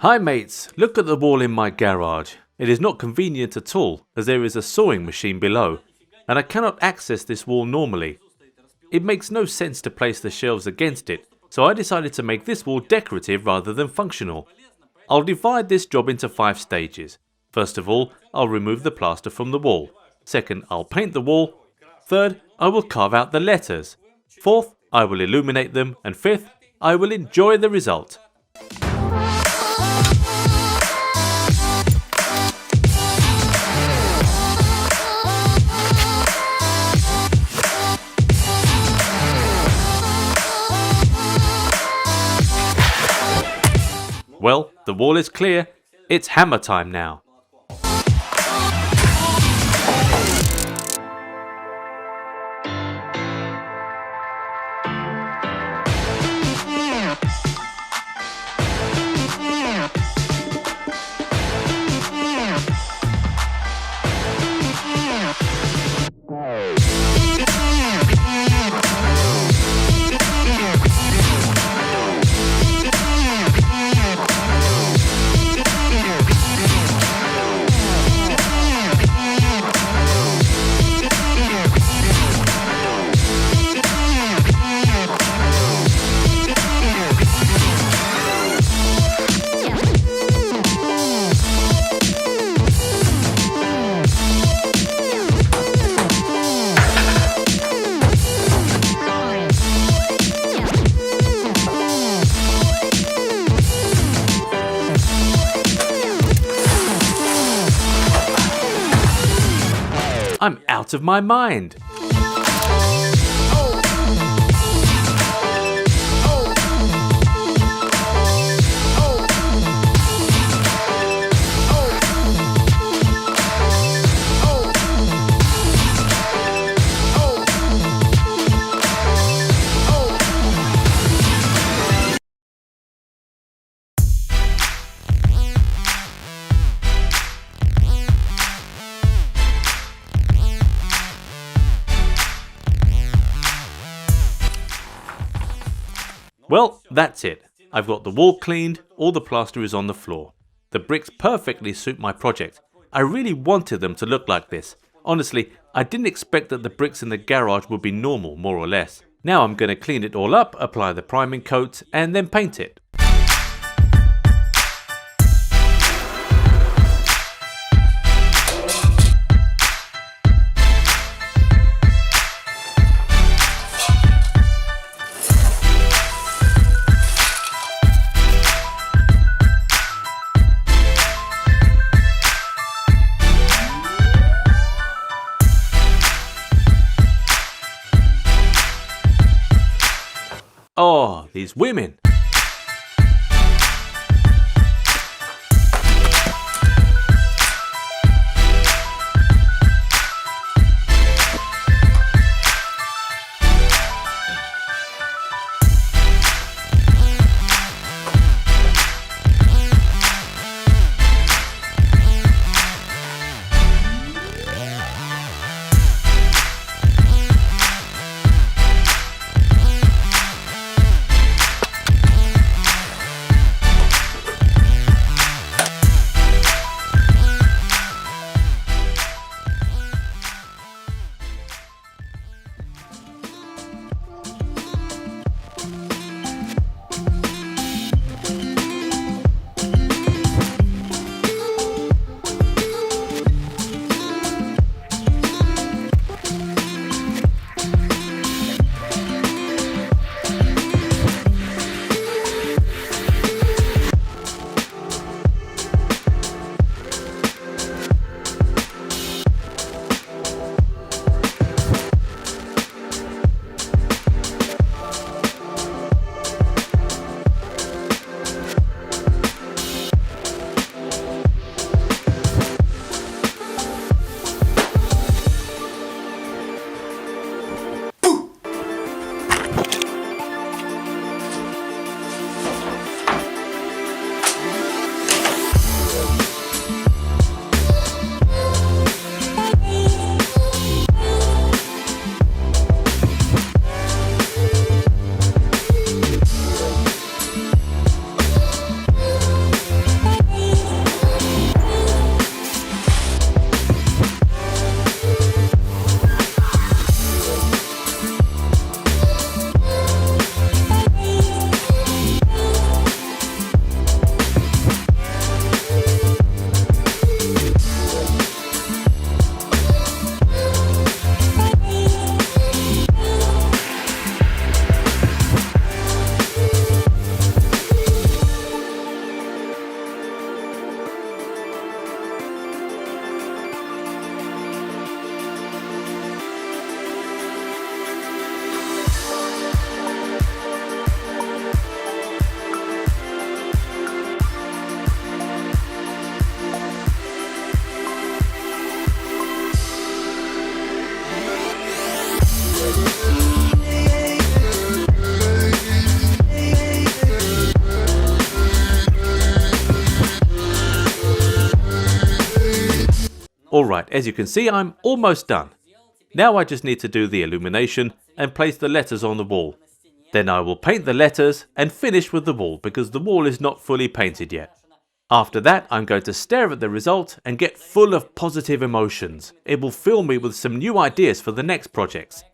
Hi mates, look at the wall in my garage. It is not convenient at all as there is a sewing machine below and I cannot access this wall normally. It makes no sense to place the shelves against it, so I decided to make this wall decorative rather than functional. I'll divide this job into 5 stages. First of all, I'll remove the plaster from the wall. Second, I'll paint the wall. Third, I will carve out the letters. Fourth, I will illuminate them. And fifth, I will enjoy the result. Well, the wall is clear. It's hammer time now. I'm out of my mind. Well, that's it. I've got the wall cleaned, all the plaster is on the floor. The bricks perfectly suit my project. I really wanted them to look like this. Honestly, I didn't expect that the bricks in the garage would be normal, more or less. Now I'm going to clean it all up, apply the priming coat, and then paint it. Oh, these women! Alright, as you can see, I'm almost done. Now I just need to do the illumination and place the letters on the wall. Then I will paint the letters and finish with the wall because the wall is not fully painted yet. After that, I'm going to stare at the result and get full of positive emotions. It will fill me with some new ideas for the next projects.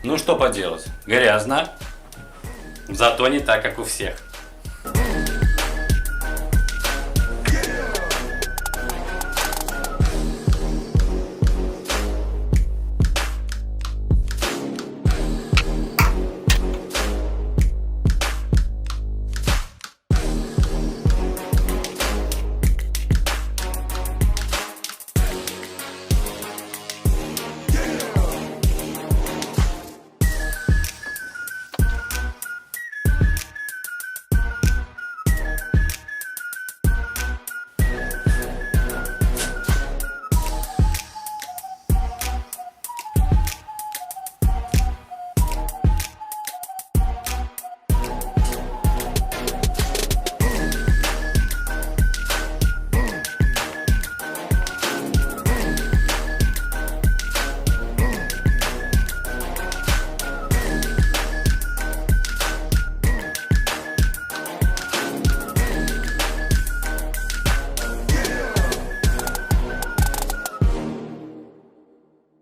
Ну что поделать, грязно, зато не так, как у всех.